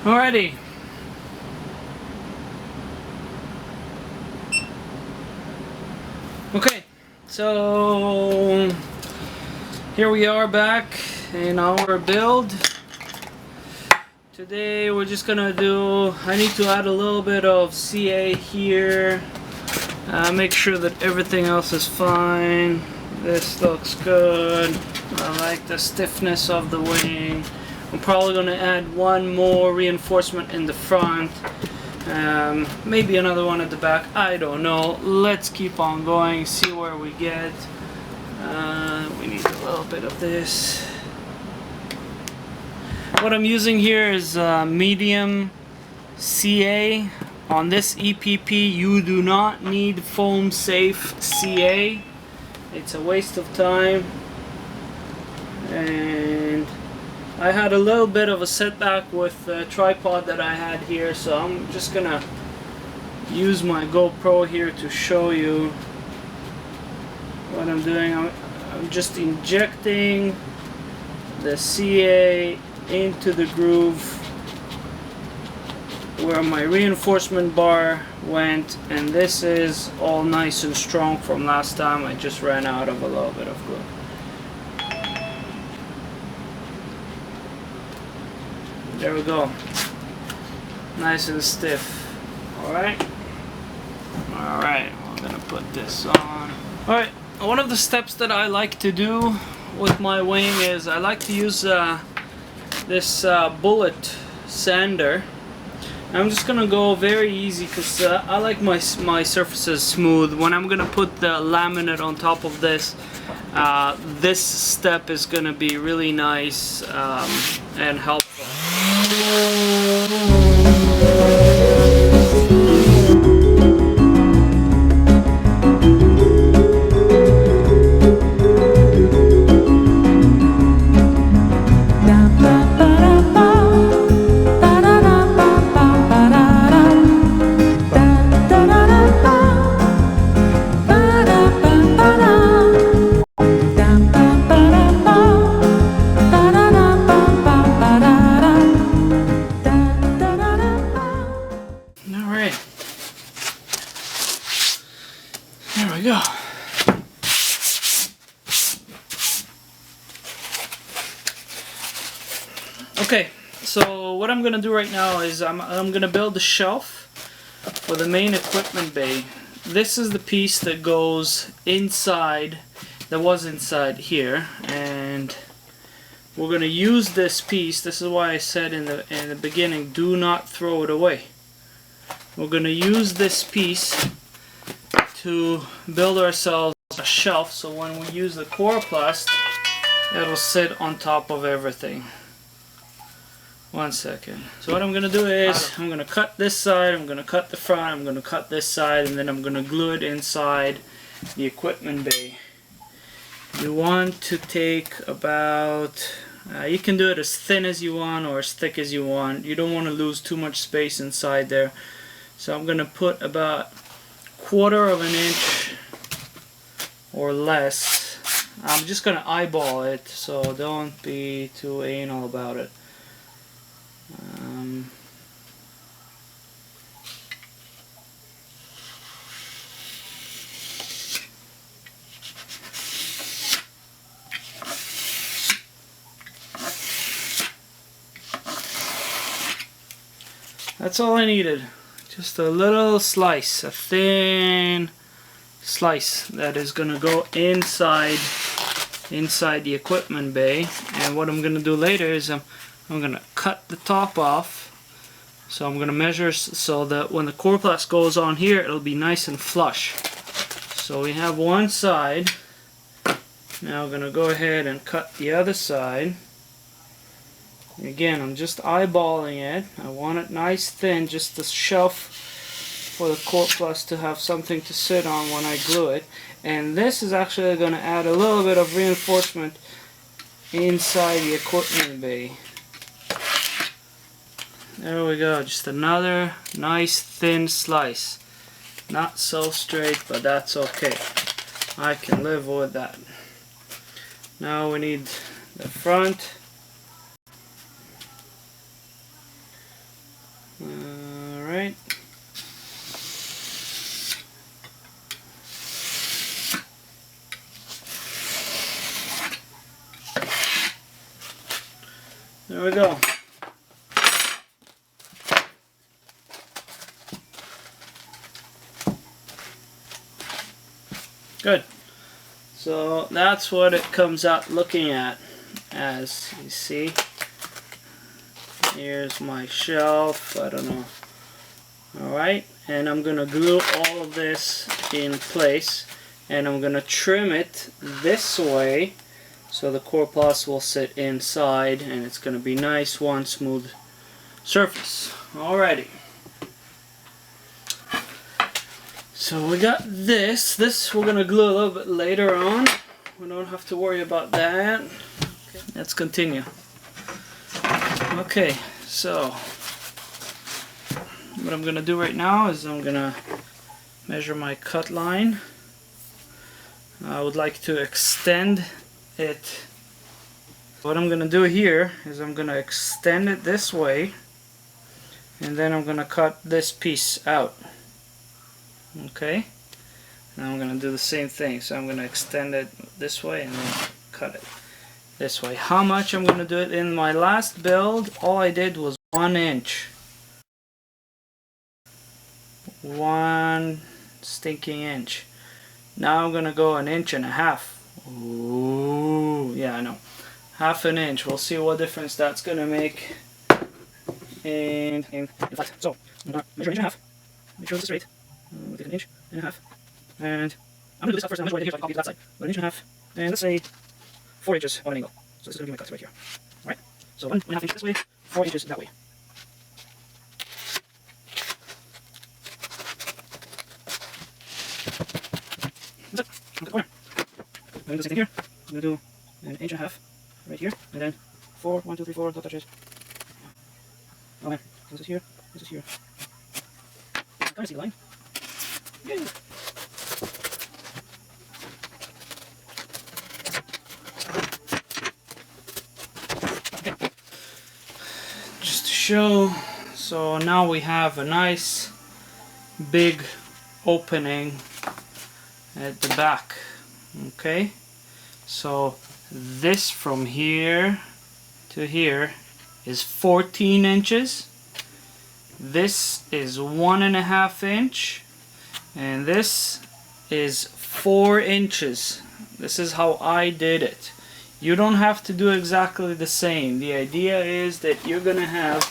Alrighty. Okay, so here we are back in our build. Today we're just gonna do, I need to add a little bit of CA here, make sure that everything else is fine. This looks good. I like the stiffness of the wing. I'm probably gonna add one more reinforcement in the front. Maybe another one at the back, I don't know. Let's keep on going, see where we get. We need a little bit of this. What I'm using here is medium CA. On this EPP you do not need foam safe CA. It's a waste of time. And I had a little bit of a setback with the tripod that I had here, so I'm just gonna use my GoPro here to show you what I'm doing. I'm just injecting the CA into the groove where my reinforcement bar went, and this is all nice and strong from last time. I just ran out of a little bit of glue. There we go. Nice and stiff. Alright. Alright, I'm gonna put this on. Alright, one of the steps that I like to do with my wing is I like to use this bullet sander. I'm just gonna go very easy because I like my surfaces smooth. When I'm gonna put the laminate on top of this, this step is gonna be really nice and helpful. There we go. Okay, so what I'm gonna do right now is I'm gonna build a shelf for the main equipment bay. This is the piece that goes inside, that was inside here, and we're gonna use this piece. This is why I said in the beginning, do not throw it away. We're gonna use this piece to build ourselves a shelf, so when we use the coroplast, it'll sit on top of everything. One second. So what I'm gonna do is I'm gonna cut this side, I'm gonna cut the front, I'm gonna cut this side, and then I'm gonna glue it inside the equipment bay. You want to take about, you can do it as thin as you want or as thick as you want. You don't want to lose too much space inside there. So I'm gonna put about 1/4 of an inch or less. I'm just gonna eyeball it, so don't be too anal about it. That's all I needed. Just a little slice, a thin slice that is gonna go inside the equipment bay. And what I'm gonna do later is I'm gonna cut the top off. So I'm gonna measure so that when the coroplast goes on here, it'll be nice and flush. So we have one side. Now I'm gonna go ahead and cut the other side. Again, I'm just eyeballing it. I want it nice thin, just the shelf for the coroplast to have something to sit on when I glue it. And this is actually going to add a little bit of reinforcement inside the equipment bay. There we go, just another nice thin slice. Not so straight, but that's okay. I can live with that. Now we need the front. There we go. Good. So that's what it comes out looking at. As you see, here's my shelf. I don't know. Alright, and I'm gonna glue all of this in place, and I'm gonna trim it this way so the core plus will sit inside, and it's gonna be nice, one smooth surface. Alrighty. So we got this. This we're gonna glue a little bit later on. We don't have to worry about that. Okay. Let's continue. Okay, so what I'm gonna do right now is I'm gonna measure my cut line. I would like to extend it. What I'm gonna do here is I'm gonna extend it this way, and then I'm gonna cut this piece out. Okay, now I'm gonna do the same thing. So I'm gonna extend it this way and then cut it this way. How much I'm gonna do it? In my last build, all I did was 1 inch. 1 stinking inch. Now I'm gonna go 1.5 inches. Ooh, yeah, I know. 1/2 inch. We'll see what difference that's gonna make in flat. So I'm gonna measure 1.5 inches. Make sure it's straight. We'll take 1.5 inches. And I'm gonna do this first. I'll measure right here so I can copy that side. 1.5 inches. And let's say 4 inches on an angle. So this is gonna be my cut right here. Alright? So 1.5 inches this way, 4 inches that way. That's it. I'm going to do the same thing here. I'm going to do 1.5 inches right here, and then 4, 1, 2, 3, 4, don't touch it. Oh man, this is here, this is here. I kind of see the line. Yay! Okay. Just to show, so now we have a nice big opening at the back. Okay, so this from here to here is 14 inches. This is 1.5 inch, and this is 4 inches. This is how I did it. You don't have to do exactly the same. The idea is that you're gonna have,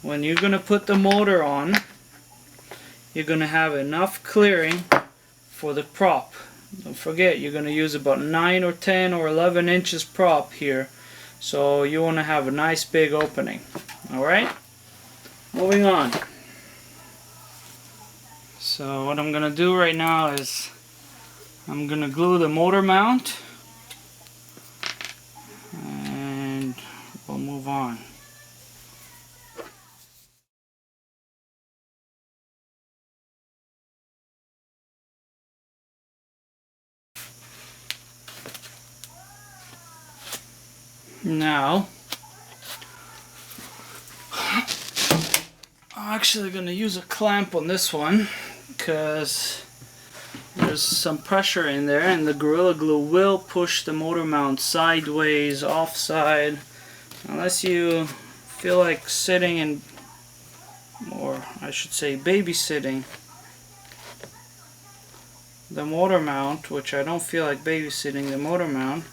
when you're gonna put the motor on, you're gonna have enough clearing for the prop. Don't forget, you're gonna use about 9 or 10 or 11 inches prop here, so you want to have a nice big opening. Alright, moving on. So what I'm gonna do right now is I'm gonna glue the motor mount, and we'll move on. Now, I'm actually going to use a clamp on this one because there's some pressure in there, and the Gorilla Glue will push the motor mount sideways, offside, unless you feel like sitting and, or I should say babysitting the motor mount, which I don't feel like babysitting the motor mount.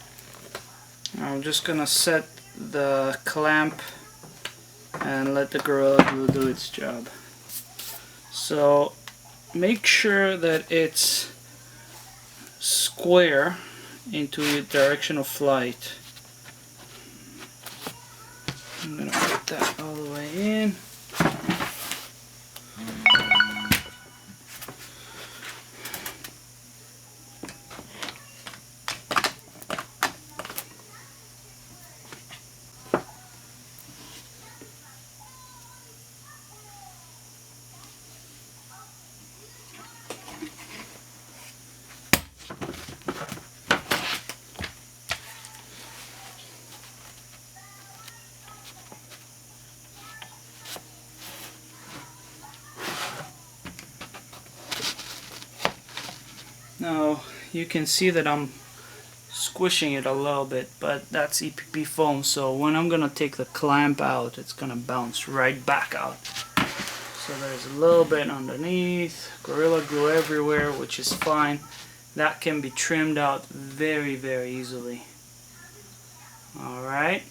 I'm just gonna set the clamp and let the Gorilla Glue do its job. So make sure that it's square into the direction of flight. I'm gonna put that all the way in. Now you can see that I'm squishing it a little bit, but that's EPP foam, so when I'm gonna take the clamp out, it's gonna bounce right back out. So there's a little bit underneath, Gorilla Glue everywhere, which is fine. That can be trimmed out very, very easily. Alright.